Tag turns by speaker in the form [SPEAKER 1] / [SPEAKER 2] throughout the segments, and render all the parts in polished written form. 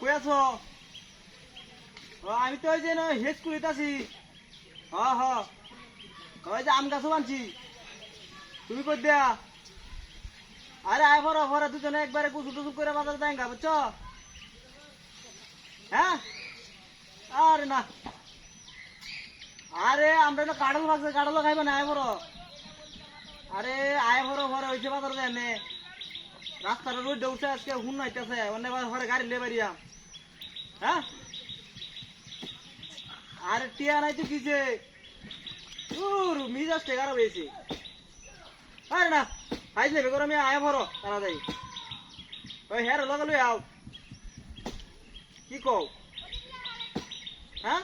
[SPEAKER 1] কই আছো? আমি তো ওই যে হেড স্কুলিতে আছি। ওই যে আম গাছও আনছি। তুমি কই দেয়া? আরে আয় ভরা ভরা দুজনে একবারে কুচু টুচু করে বাজারে যাই গা, বুঝছো? হ্যাঁ আরে না, আরে আমরা তো কাঁঠাল ভাগছে, কাঁঠালও খাইবে না। আয় ভরো, আরে আয় ভরো ভরো হয়েছে বাজারে যায় নে। রাস্তাটা রোড উঠে আজকে হুন নাইতেছে, অন্য ঘরে গাড়ি লে বাড়িয়া। হ্যাঁ আরে টিয়া নাই তো কিছে, মিজাজটা খারাপ হয়েছে। আরে না খাইছ নেবে করে আমি আয় ভরো তাড়াতাড়ি। ওই হ্যাঁ লগে লই আও। কি কও? হ্যাঁ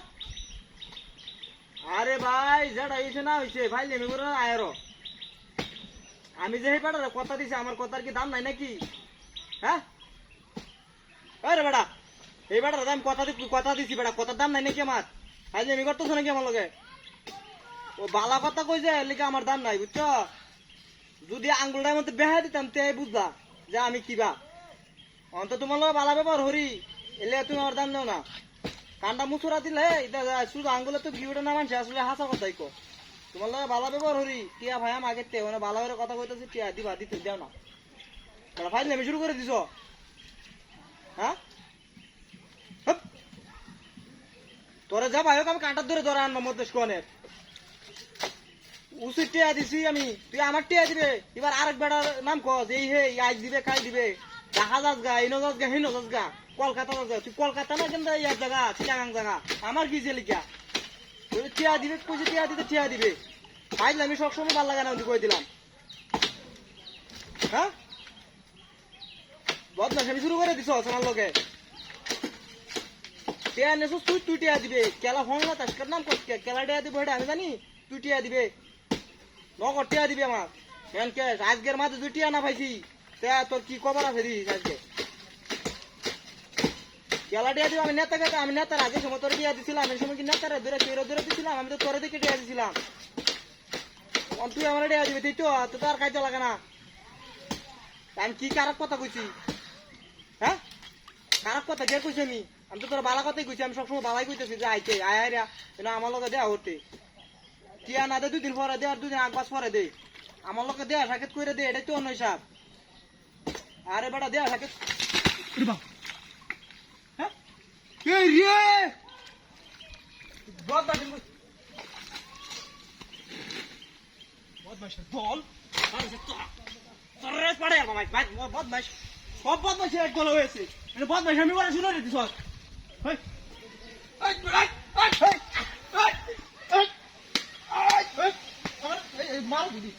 [SPEAKER 1] আরে ভাই যেটা হয়েছে না হয়েছে ভাই নেমে করে আয়ারো। আমি যে এই বেটার কথা দিছি, আমার কথার কি দাম নাই নাকি? হ্যাঁ আরে বেটা, এই বেটার আমি কথা দিছি বেটা, কথার দাম নাই নাকি আমার? ভাই নেমে করতেছো নাকি আমার লগে? ও বালা কথা কই যে লিখে আমার দাম নাই, বুঝছো? যদি আঙ্গুলটার মধ্যে বেহা দিতাম তে বুঝবা যে আমি কিবা। অন্ত তোমার লগে বালা ব্যাপার হরি এলে তুমি আমার দাম দাও না। কান্ডা মুসুরা দিলে শুধু আঙ্গুলে তো ভিউটা না মানছে, আসলে হাসা কথাই কো। তোমার লগে বালা ব্যাপার হরি টিয়া ভাই আমি আগের থেকে মানে বালা করে কথা কইতেছি, টিয়া দিবা দিতে দাও না। তারা ফাইল নেমে শুরু করে দিছ। হ্যাঁ তোরা যা ভাই আমি কাঁটার ধরে ধরে আনবো মধ্যে কোনের উচিত টিয়া দিছি আমি, তুই আমার টিয়া দিবে। এবার আরেক বেড়ার নাম কস এই হে আজ দিবে কাল দিবে। দেখা যাস গা এই নজাস গা হে নজাস গা কলকাতা যাস গা। তুই কলকাতা না কিন্তু ইয়ার জায়গা চিটাগাং জায়গা আমার কি যে লিখা টিয়া দিবে কইছে টিয়া দিতে টিয়া দিবে। ফাইল আমি সবসময় ভাল লাগে না কই দিলাম। হ্যাঁ বদমাশ আমি শুরু করে দিছ আমার লোকে। টিয়া নেছো তুই তুই টিয়া দিবে কেলা হং না তাস্কার নাম কস কেলা টিয়া দিবে এটা আমি জানি। তুই টিয়া দিবে নগদ টিয়া দিবে আমার কে আজকের মাঝে তুই টিয়া না পাইছি তোর কি খবর আছে দিস আজকে? কেলা টিয়া দিবে আমি নেতাকে, আমি নেতার আগে সময় তোর টিয়া দিছিলাম, আমি সময় কি নেতারা দূরে দূরে দূরে দিছিলাম? আমি তো তোরে দিকে টিয়া দিছিলাম, তুই আমার টিয়া দিবে তুই তো আর খাইতে লাগে না। আমি কি কারক কথা কইছি? হ্যাঁ কারক কথা কে কইছি? আমি তো তোর বালা কথাই কইছি, আমি সবসময় বালাই কইতেছি যে আইতে আয় আয় আমার লগে দেয়া হতে টিয়া না দে 2 দিন পরে দে আর 2 দিন আগ পাস পরে দে আমার লগে দেয়া সাক্ষাৎ করে দে, এটাই তো অন্য হিসাব। আরে বেটা দেয়া সাক্ষাৎ হ্যাঁ বল পড়ে বদমাস সব বদমাস এক দল হয়েছে বদমাস আমি বলে শুনে দিস মার দিদি